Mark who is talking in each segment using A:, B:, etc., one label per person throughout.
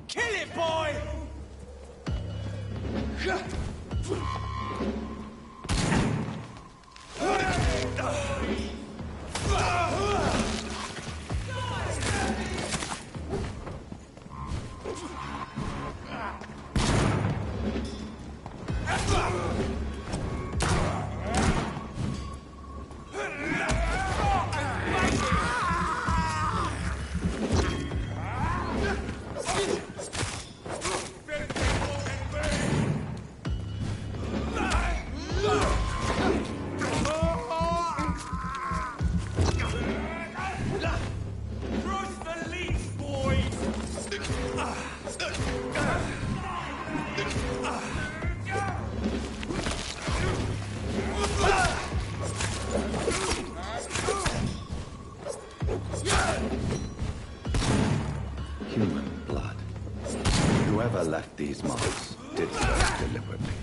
A: Kill it, boy!
B: Human blood. Whoever left these marks did so deliberately.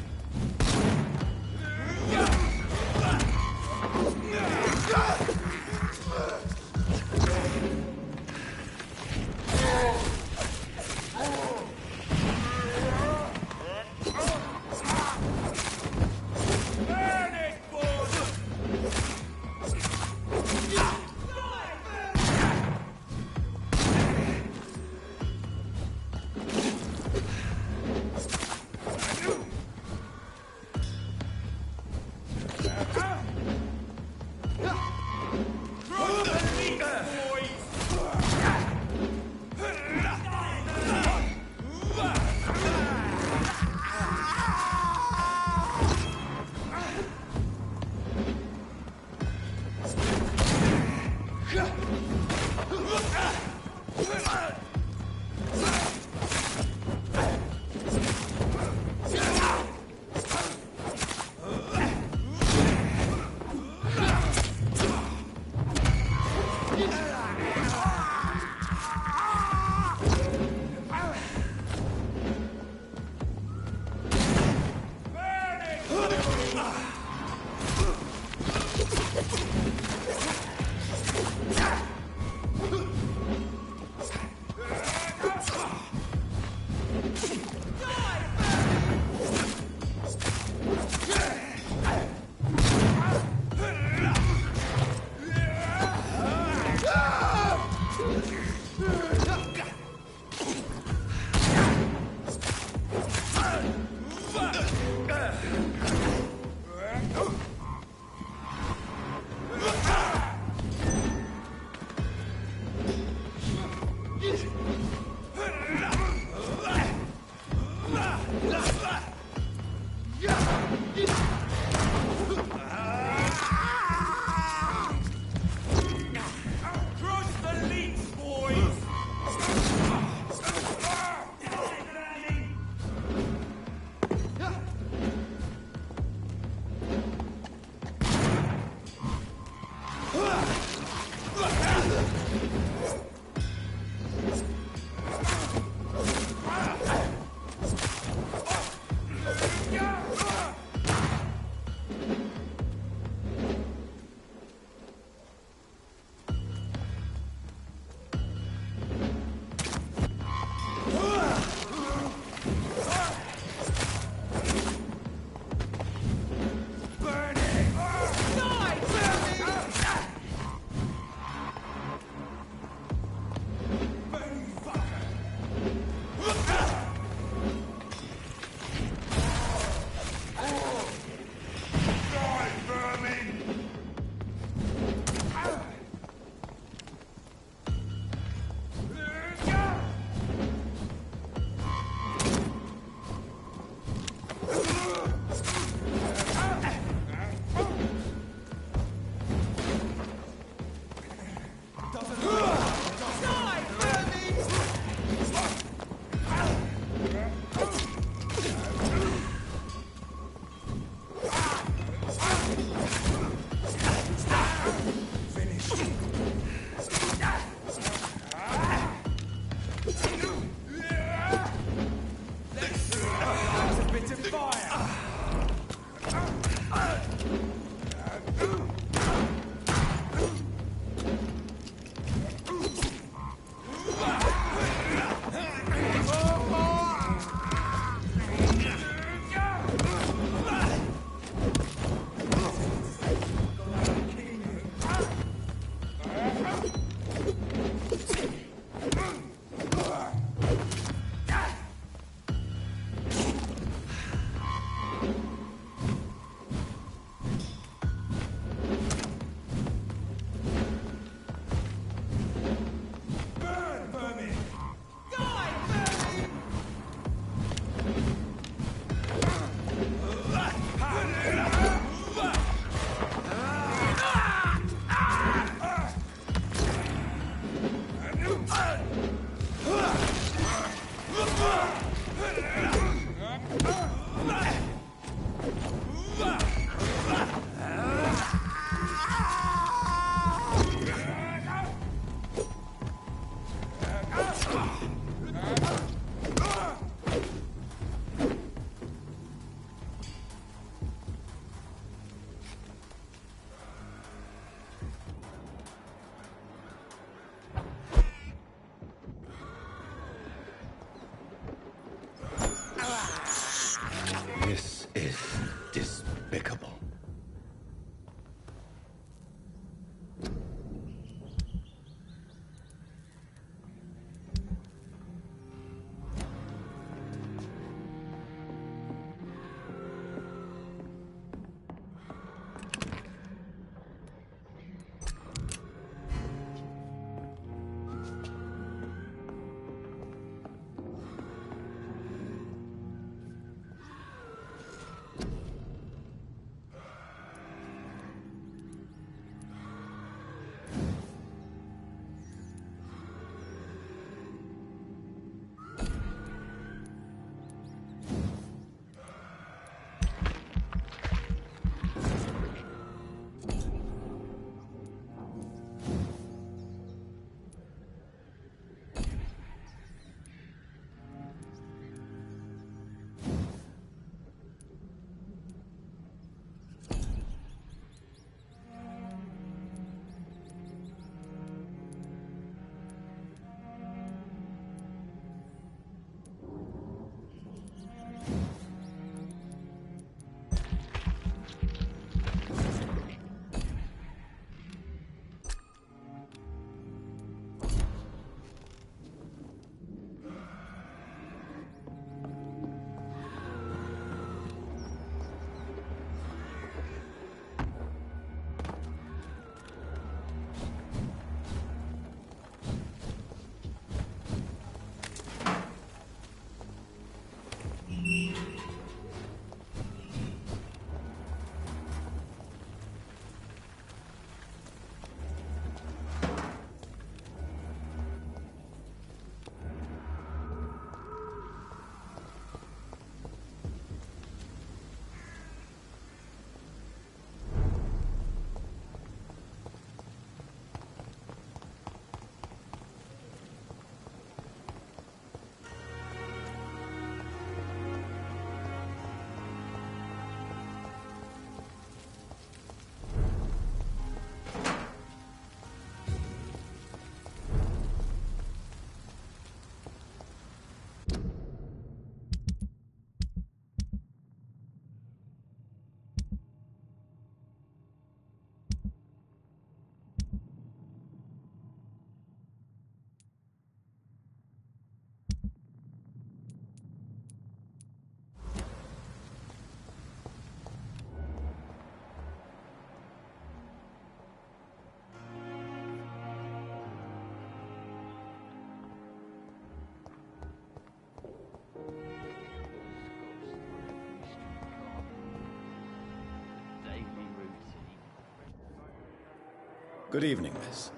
A: Good evening, miss.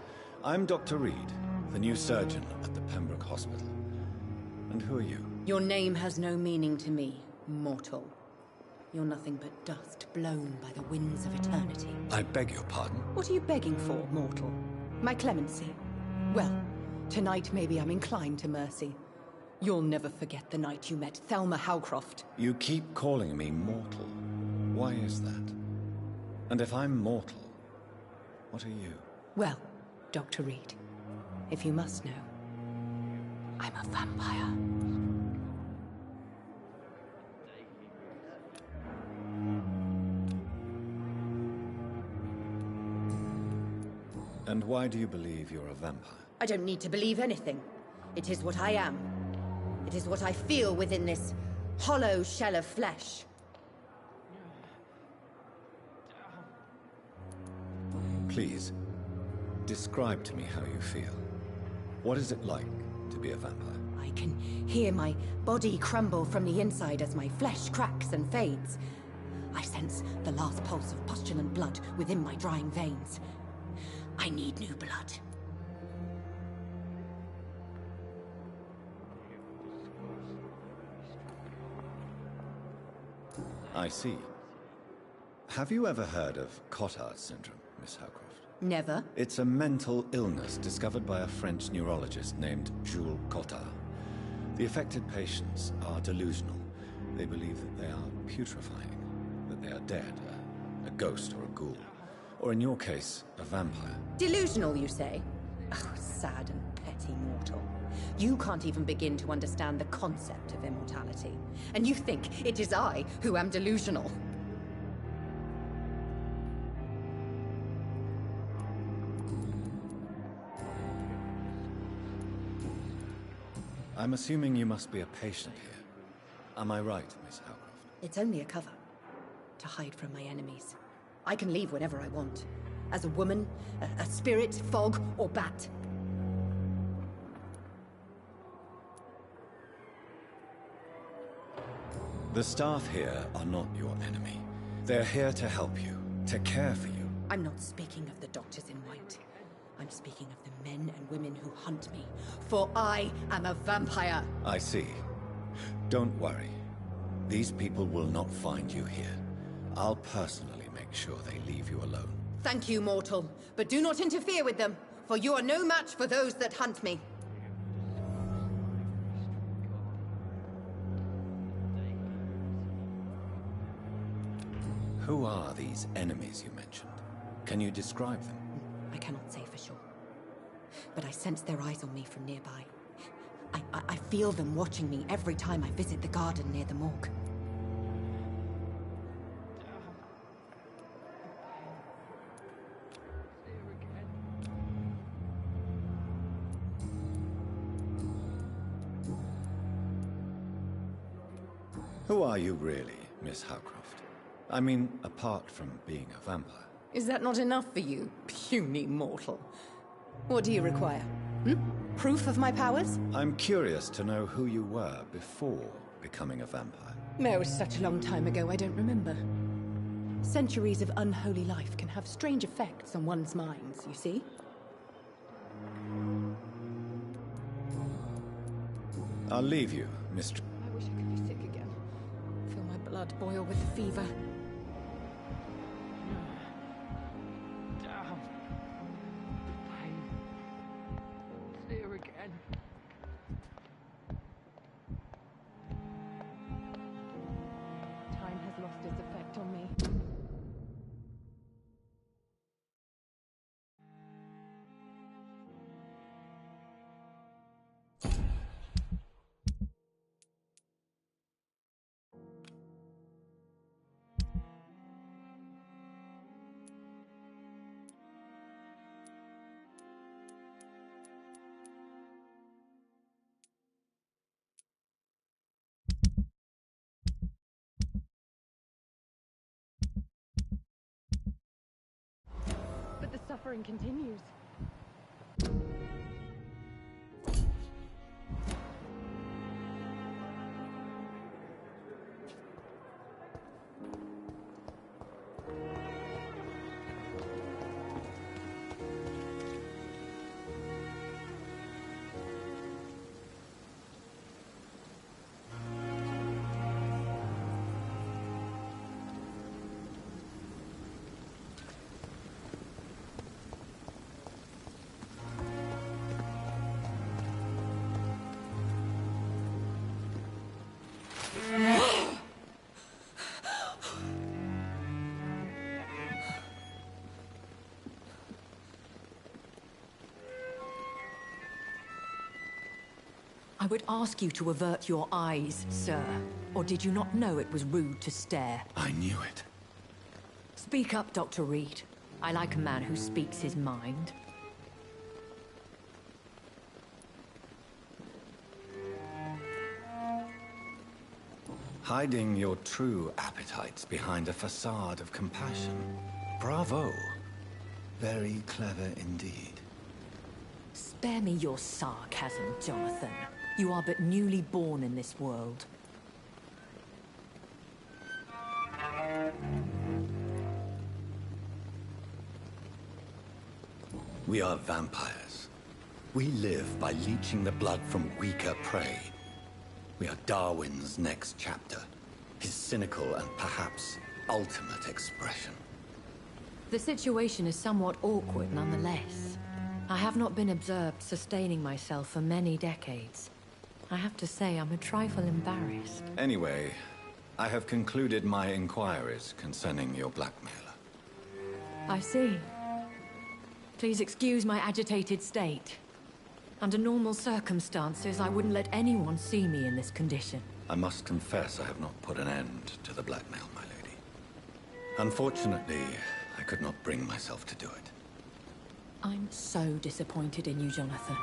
A: I'm Dr. Reed, the new surgeon at the Pembroke Hospital. And who are you?
C: Your name has no meaning to me, mortal. You're nothing but dust blown by the winds of eternity.
A: I beg your pardon?
C: What are you begging for, mortal? My clemency? Well, tonight maybe I'm inclined to mercy. You'll never forget the night you met Thelma Howcroft.
A: You keep calling me mortal. Why is that? And if I'm mortal, what are you?
C: Well, Dr. Reed, if you must know, I'm a vampire.
A: And why do you believe you're a vampire?
C: I don't need to believe anything. It is what I am. It is what I feel within this hollow shell of flesh.
A: Please, describe to me how you feel. What is it like to be a vampire?
C: I can hear my body crumble from the inside as my flesh cracks and fades. I sense the last pulse of postulant blood within my drying veins. I need new blood.
A: I see. Have you ever heard of Cotard syndrome, Miss Howcroft?
C: Never.
A: It's a mental illness discovered by a French neurologist named Jules Cotard. The affected patients are delusional. They believe that they are putrefying, that they are dead, a ghost or a ghoul. Or in your case, a vampire.
C: Delusional, you say? Oh, sad and petty mortal. You can't even begin to understand the concept of immortality. And you think it is I who am delusional.
A: I'm assuming you must be a patient here. Am I right, Miss Howcroft?
C: It's only a cover. To hide from my enemies. I can leave whenever I want. As a woman, a spirit, fog, or bat.
A: The staff here are not your enemy. They're here to help you, to care for you.
C: I'm not speaking of the doctors in white. I'm speaking of the men and women who hunt me. For I am a vampire.
A: I see. Don't worry. These people will not find you here. I'll personally make sure they leave you alone.
C: Thank you, mortal. But do not interfere with them, for you are no match for those that hunt me.
A: Who are these enemies you mentioned? Can you describe them?
C: I cannot say for sure. But I sense their eyes on me from nearby. I feel them watching me every time I visit the garden near the morgue.
A: Who are you really, Miss Howcroft? I mean, apart from being a vampire.
C: Is that not enough for you, puny mortal? What do you require? Hmm? Proof of my powers?
A: I'm curious to know who you were before becoming a vampire.
C: No, it was such a long time ago, I don't remember. Centuries of unholy life can have strange effects on one's minds, you see?
A: I'll leave you, Mistress.
C: I wish I could be sick again. Feel my blood boil with the fever.
D: Damn. Pain. It's there again.
C: Time has lost its effect on me.
D: But the suffering continues.
E: I would ask you to avert your eyes, sir. Or did you not know it was rude to stare?
A: I knew it.
E: Speak up, Dr. Reed. I like a man who speaks his mind.
A: Hiding your true appetites behind a facade of compassion. Bravo. Very clever indeed.
E: Spare me your sarcasm, Jonathan. You are but newly born in this world.
A: We are vampires. We live by leeching the blood from weaker prey. We are Darwin's next chapter. His cynical and perhaps ultimate expression.
E: The situation is somewhat awkward nonetheless. I have not been observed sustaining myself for many decades. I have to say I'm a trifle embarrassed.
A: Anyway, I have concluded my inquiries concerning your blackmailer.
E: I see. Please excuse my agitated state. Under normal circumstances, I wouldn't let anyone see me in this condition.
A: I must confess I have not put an end to the blackmail, my lady. Unfortunately, I could not bring myself to do it.
E: I'm so disappointed in you, Jonathan.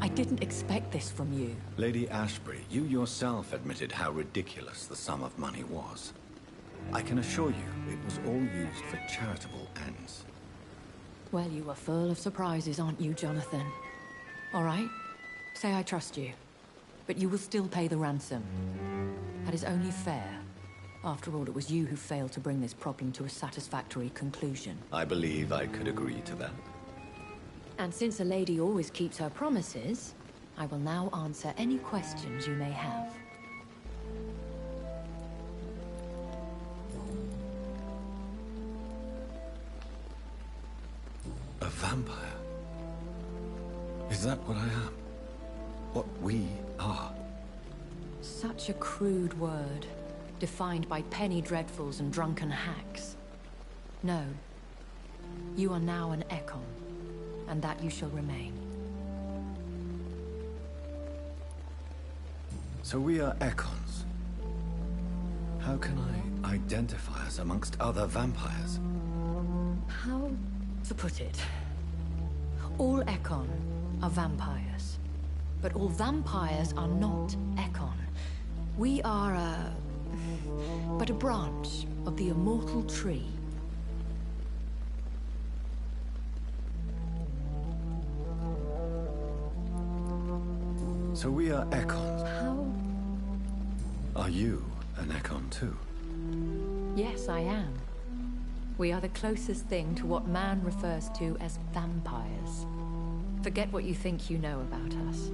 E: I didn't expect this from you.
A: Lady Ashbury, you yourself admitted how ridiculous the sum of money was. I can assure you it was all used for charitable ends.
E: Well, you are full of surprises, aren't you, Jonathan? All right, say I trust you, but you will still pay the ransom. That is only fair. After all, it was you who failed to bring this problem to a satisfactory conclusion.
A: I believe I could agree to that.
E: And since a lady always keeps her promises, I will now answer any questions you may have.
A: A vampire? Is that what I am? What we are?
E: Such a crude word, defined by penny dreadfuls and drunken hacks. No. You are now an Ekon, and that you shall remain.
A: So we are Ekons. How can I identify us amongst other vampires?
E: How to put it? All Ekon are vampires. But all vampires are not Ekon. We are but a branch of the immortal tree.
A: So we are Ekons.
E: How?
A: Are you an Ekon too?
E: Yes, I am. We are the closest thing to what man refers to as vampires. Forget what you think you know about us.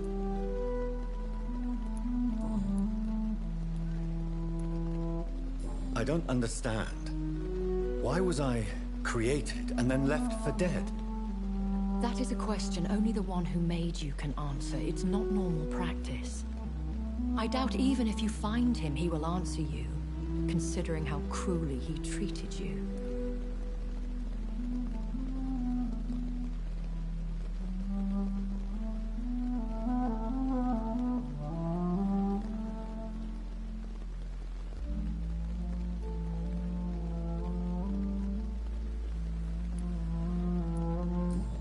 A: I don't understand. Why was I created and then left for dead?
E: That is a question only the one who made you can answer. It's not normal practice. I doubt even if you find him, he will answer you, considering how cruelly he treated you.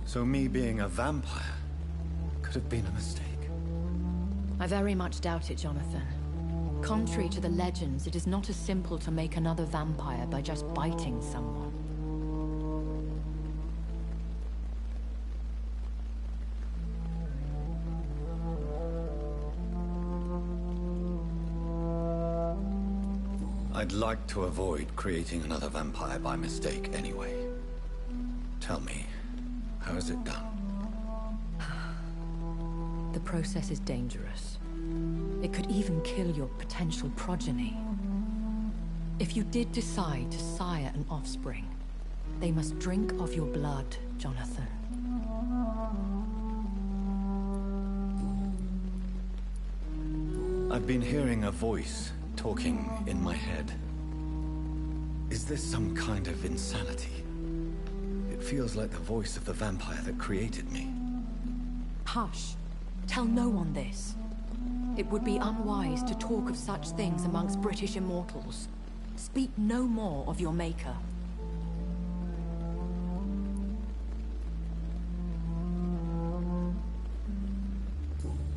A: So me being a vampire could have been a mistake.
E: I very much doubt it, Jonathan. Contrary to the legends, it is not as simple to make another vampire by just biting someone.
A: I'd like to avoid creating another vampire by mistake anyway. Tell me, how is it done?
E: The process is dangerous. It could even kill your potential progeny. If you did decide to sire an offspring, they must drink of your blood, Jonathan.
A: I've been hearing a voice talking in my head. Is this some kind of insanity? It feels like the voice of the vampire that created me.
E: Hush. Tell no one this. It would be unwise to talk of such things amongst British immortals. Speak no more of your maker.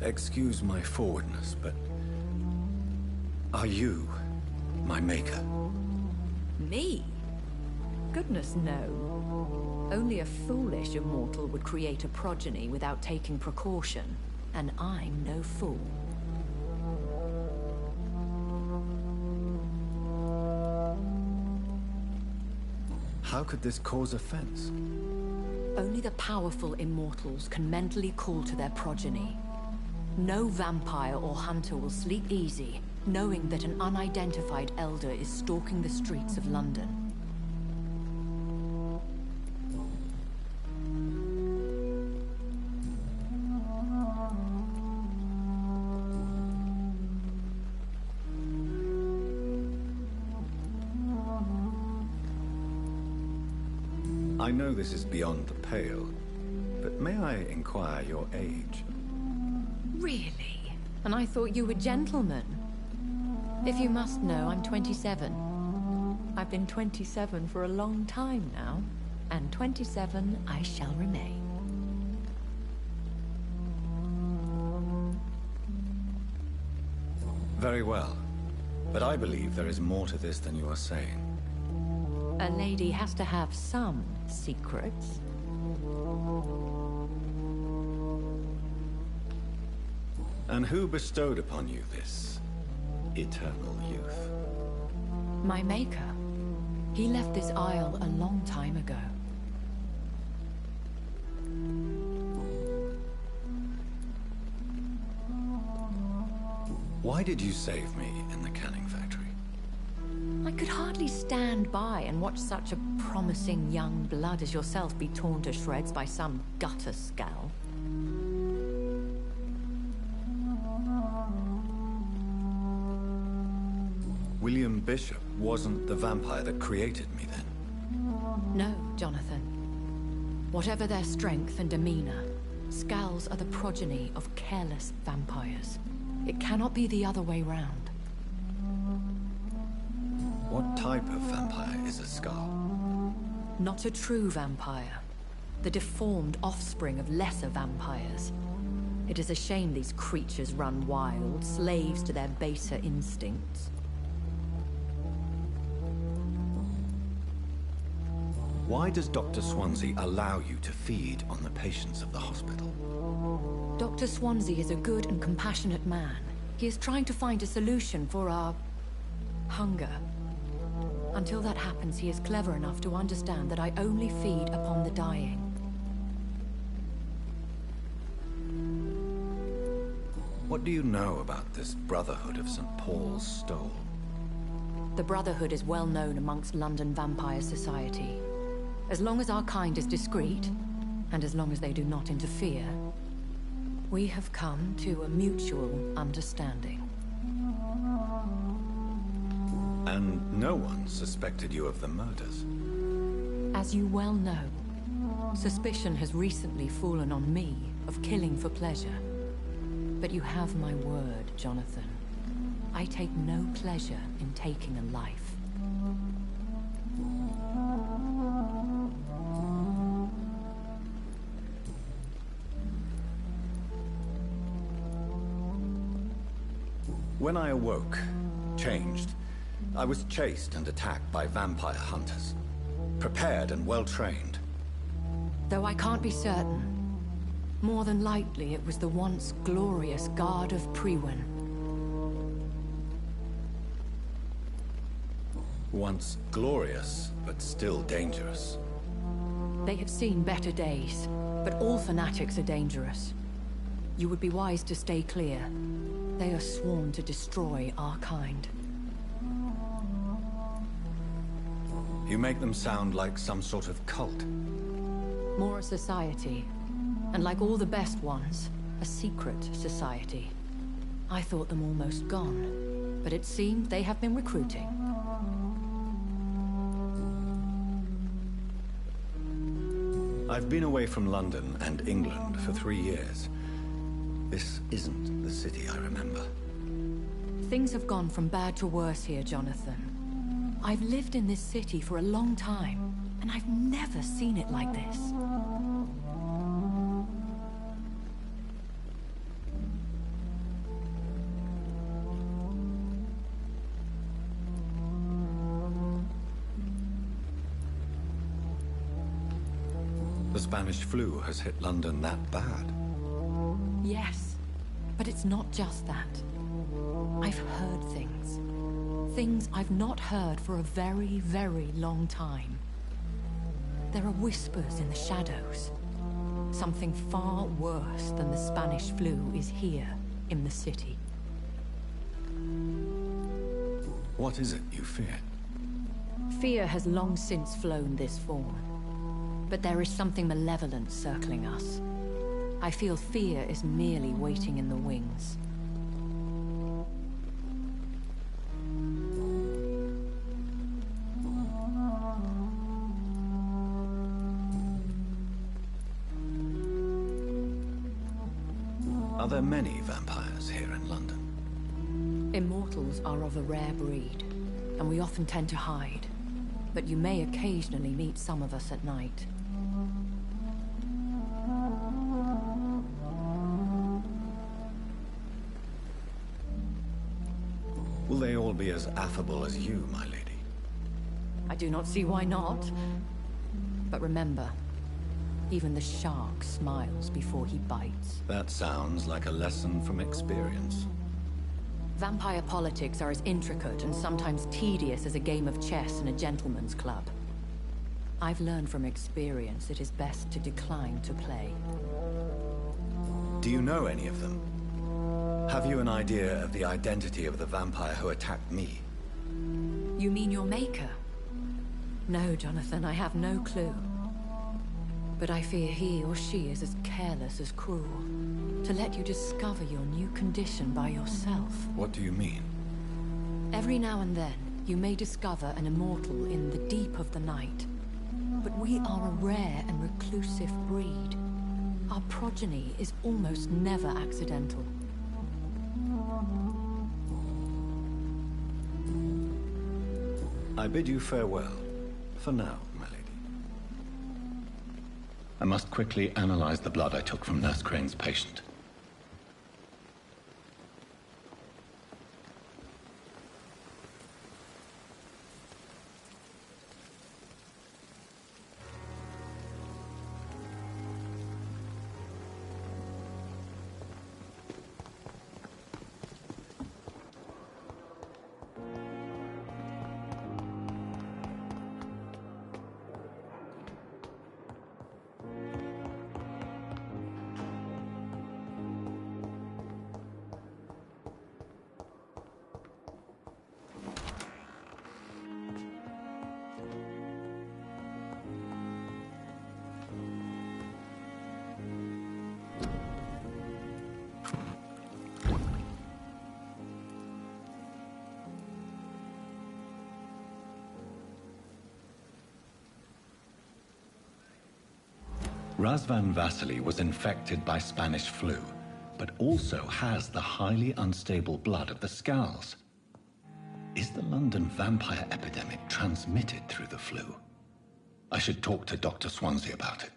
A: Excuse my forwardness, but... are you my maker?
E: Me? Goodness, no. Only a foolish immortal would create a progeny without taking precaution, and I'm no fool.
A: How could this cause offense?
E: Only the powerful immortals can mentally call to their progeny. No vampire or hunter will sleep easy, knowing that an unidentified elder is stalking the streets of London.
A: I know this is beyond the pale, but may I inquire your age?
E: Really? And I thought you were gentlemen. If you must know, I'm 27. I've been 27 for a long time now, and 27 I shall remain.
A: Very well, but I believe there is more to this than you are saying.
E: A lady has to have some secrets.
A: And who bestowed upon you this eternal youth?
E: My maker. He left this isle a long time ago.
A: Why did you save me in the canning factory?
E: I could hardly stand by and watch such a promising young blood as yourself be torn to shreds by some gutter scowl.
A: William Bishop wasn't the vampire that created me then?
E: No, Jonathan. Whatever their strength and demeanor, scowls are the progeny of careless vampires. It cannot be the other way round.
A: What type of vampire is a Scowl?
E: Not a true vampire. The deformed offspring of lesser vampires. It is a shame these creatures run wild, slaves to their baser instincts.
A: Why does Dr. Swansea allow you to feed on the patients of the hospital?
E: Dr. Swansea is a good and compassionate man. He is trying to find a solution for our hunger. Until that happens, he is clever enough to understand that I only feed upon the dying.
A: What do you know about this Brotherhood of St. Paul's Stole?
E: The Brotherhood is well known amongst London Vampire Society. As long as our kind is discreet, and as long as they do not interfere, we have come to a mutual understanding.
A: And no one suspected you of the murders?
E: As you well know, suspicion has recently fallen on me of killing for pleasure. But you have my word, Jonathan. I take no pleasure in taking a life.
A: When I awoke, changed, I was chased and attacked by vampire hunters. Prepared and well-trained.
E: Though I can't be certain, more than likely it was the once glorious Guard of Priwen.
A: Once glorious, but still dangerous.
E: They have seen better days, but all fanatics are dangerous. You would be wise to stay clear. They are sworn to destroy our kind.
A: You make them sound like some sort of cult.
E: More a society, and like all the best ones, a secret society. I thought them almost gone, but it seemed they have been recruiting.
A: I've been away from London and England for 3 years. This isn't the city I remember.
E: Things have gone from bad to worse here, Jonathan. I've lived in this city for a long time, and I've never seen it like this.
A: The Spanish flu has hit London that bad.
E: Yes, but it's not just that. I've heard things. Things I've not heard for a very, very long time. There are whispers in the shadows. Something far worse than the Spanish flu is here in the city.
A: What is it you fear?
E: Fear has long since flown this form. But there is something malevolent circling us. I feel fear is merely waiting in the wings.
A: Are there many vampires here in London?
E: Immortals are of a rare breed, and we often tend to hide. But you may occasionally meet some of us at night.
A: Will they all be as affable as you, my lady?
E: I do not see why not. But remember, even the shark smiles before he bites.
A: That sounds like a lesson from experience.
E: Vampire politics are as intricate and sometimes tedious as a game of chess in a gentleman's club. I've learned from experience it is best to decline to play.
A: Do you know any of them? Have you an idea of the identity of the vampire who attacked me?
E: You mean your maker? No, Jonathan, I have no clue. But I fear he or she is as careless as cruel. To let you discover your new condition by yourself.
A: What do you mean?
E: Every now and then, you may discover an immortal in the deep of the night. But we are a rare and reclusive breed. Our progeny is almost never accidental.
A: I bid you farewell, for now, my lady. I must quickly analyze the blood I took from Nurse Crane's patient. Razvan Vasily was infected by Spanish flu, but also has the highly unstable blood of the Scowls. Is the London vampire epidemic transmitted through the flu? I should talk to Dr. Swansea about it.